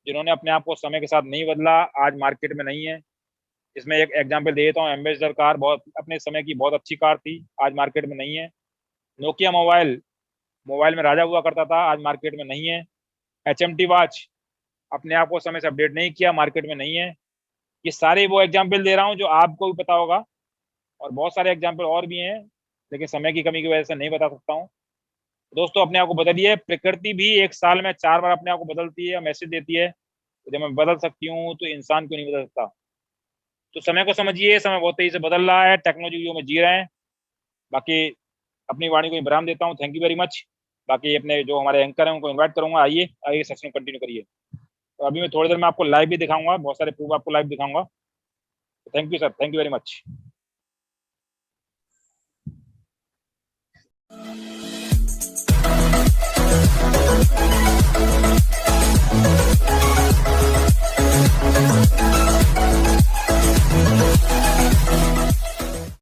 जिन्होंने अपने आप को समय के साथ नहीं बदला, आज मार्केट में नहीं है। इसमें एक एग्जाम्पल दे देता हूँ, एम्बेसडर कार बहुत अपने समय की बहुत अच्छी कार थी, आज मार्केट में नहीं है। नोकिया मोबाइल मोबाइल में राजा हुआ करता था, आज मार्केट में नहीं है। HMT वॉच अपने आप को समय से अपडेट नहीं किया, मार्केट में नहीं है। ये सारे वो एग्जाम्पल दे रहा हूँ जो आपको भी पता होगा, और बहुत सारे एग्जाम्पल और भी हैं, लेकिन समय की कमी की वजह से नहीं बता सकता हूँ। दोस्तों अपने आप को बदलिए, प्रकृति भी एक साल में 4 बार अपने आप को बदलती है, मैसेज देती है। तो जब मैं बदल सकती हूँ तो इंसान क्यों नहीं बदल सकता? तो समय को समझिए, समय बहुत तेजी से बदल रहा है, टेक्नोलॉजी युग में जी रहे हैं। बाकी अपनी वाणी को विराम देता हूँ, थैंक यू वेरी मच। बाकी अपने जो हमारे एंकर हैं उनको इन्वाइट करूंगा, आइए आइए सेशन कंटिन्यू करिए। तो अभी मैं थोड़ी देर में आपको लाइव भी दिखाऊंगा, बहुत सारे प्रूफ आपको लाइव दिखाऊंगा। Thank you sir, thank you very much.